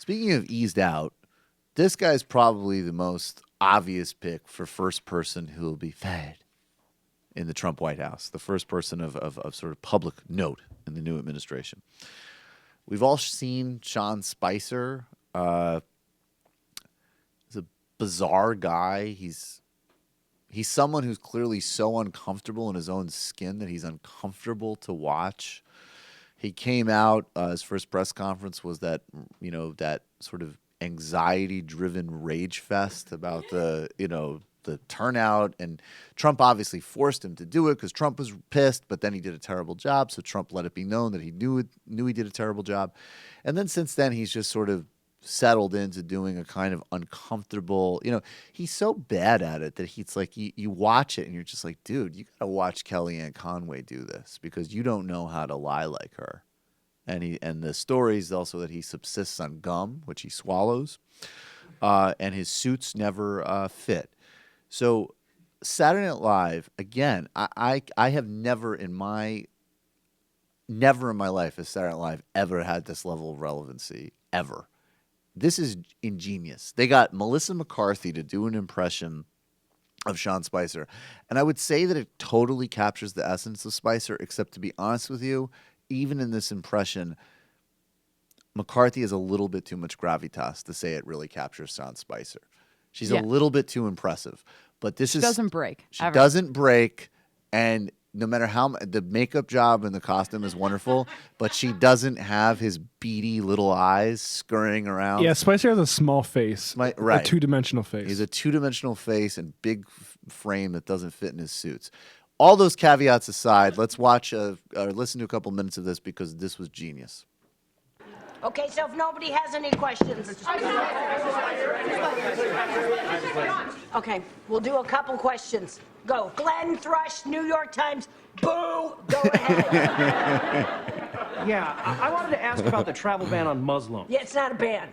Speaking of eased out, this guy's probably the most obvious pick for first person who will be fired in the Trump White House, the first person of sort of public note in the new administration. We've all seen Sean Spicer. He's a bizarre guy. He's someone who's clearly so uncomfortable in his own skin that he's uncomfortable to watch. He came out, his first press conference was that sort of anxiety-driven rage fest about the turnout, and Trump obviously forced him to do it because Trump was pissed, but then he did a terrible job, so Trump let it be known that he knew he did a terrible job. And then since then, he's just sort of settled into doing a kind of uncomfortable, he's so bad at it that he's like, you watch it and you're just like, dude, you gotta watch Kellyanne Conway do this because you don't know how to lie like her. And the story is also that he subsists on gum, which he swallows, and his suits never fit. So Saturday Night Live, again, I have never in my life has Saturday Night Live ever had this level of relevancy, ever. This is ingenious. They got Melissa McCarthy to do an impression of Sean Spicer. And I would say that it totally captures the essence of Spicer, except to be honest with you, even in this impression, McCarthy has a little bit too much gravitas to say it really captures Sean Spicer. She's a little bit too impressive. But this doesn't break. She doesn't break, and no matter how the makeup job and the costume is wonderful, but she doesn't have his beady little eyes scurrying around. Yeah, Spicer has a small face, right? A two-dimensional face. He's a two-dimensional face and big frame that doesn't fit in his suits. All those caveats aside, let's watch or listen to a couple minutes of this because this was genius. Okay, so if nobody has any questions. Okay, we'll do a couple questions. Go. Glenn Thrush, New York Times. Boo! Go ahead. Yeah, I wanted to ask about the travel ban on Muslims. Yeah, it's not a ban.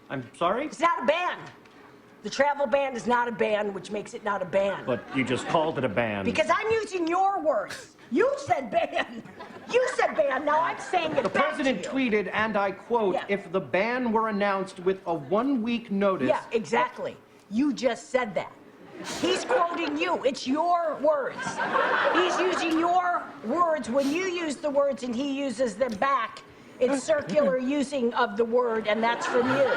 I'm sorry? It's not a ban. The travel ban is not a ban, which makes it not a ban. But you just called it a ban. Because I'm using your words. You said ban. You said ban. Now I'm saying it. The president tweeted, and I quote, if the ban were announced with a 1-week notice. Yeah, exactly. You just said that. He's quoting you. It's your words. He's using your words. When you use the words and he uses them back, it's circular using of the word, and that's from you.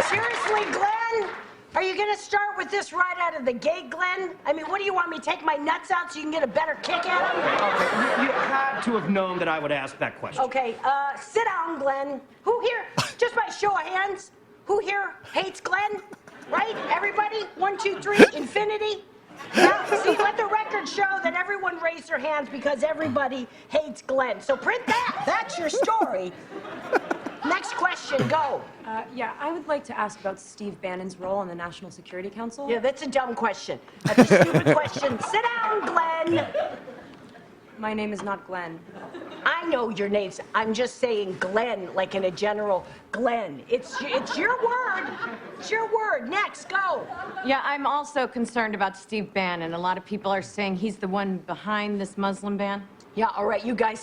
Seriously, Glenn? Are you going to start with this right out of the gate, Glenn? I mean, what do you want me to take my nuts out so you can get a better kick at them? Okay, you had to have known that I would ask that question. Okay, sit down, Glenn. Who here, just by show of hands, who here hates Glenn? Right? Everybody? 1, 2, 3, infinity? Now, see, let the record show that everyone raised their hands because everybody hates Glenn. So print that. That's your story. Next question, go. Yeah, I would like to ask about Steve Bannon's role on the National Security Council. Yeah, that's a dumb question. That's a stupid question. Sit down, Glenn. My name is not Glenn. I know your names. I'm just saying Glenn, like in a general Glenn. It's your word. It's your word. Next, go. Yeah, I'm also concerned about Steve Bannon. A lot of people are saying he's the one behind this Muslim ban. Yeah, all right, you guys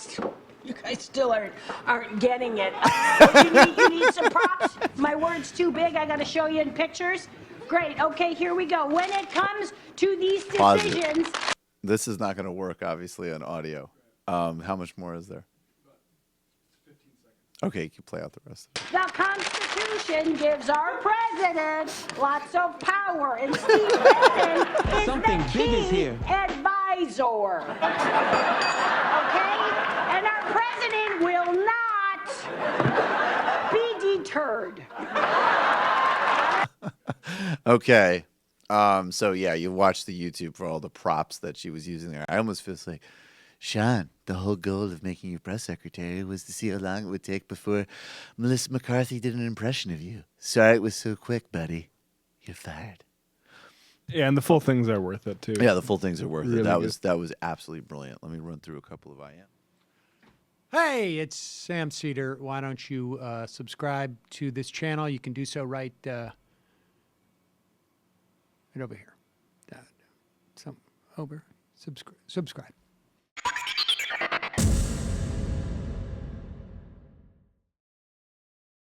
still aren't getting it. You need some props? My word's too big. I got to show you in pictures. Great. Okay, here we go. When it comes to these decisions. This is not going to work, obviously, on audio. How much more is there? 15 seconds. Okay, you can play out the rest of it. The Constitution gives our president lots of power, and Steve Bannon is the key advisor. Okay? And our president will not be deterred. Okay. So yeah, you watch the YouTube for all the props that she was using there. I almost feel like, Sean, the whole goal of making you press secretary was to see how long it would take before Melissa McCarthy did an impression of you. Sorry it was so quick, buddy. You're fired. Yeah, and the full things are worth it too. Yeah, the full things are worth Really it. That was absolutely brilliant. Let me run through a couple of IM. Hey, it's Sam Seder. Why don't you subscribe to this channel? You can do so right over here. Over. Subscribe.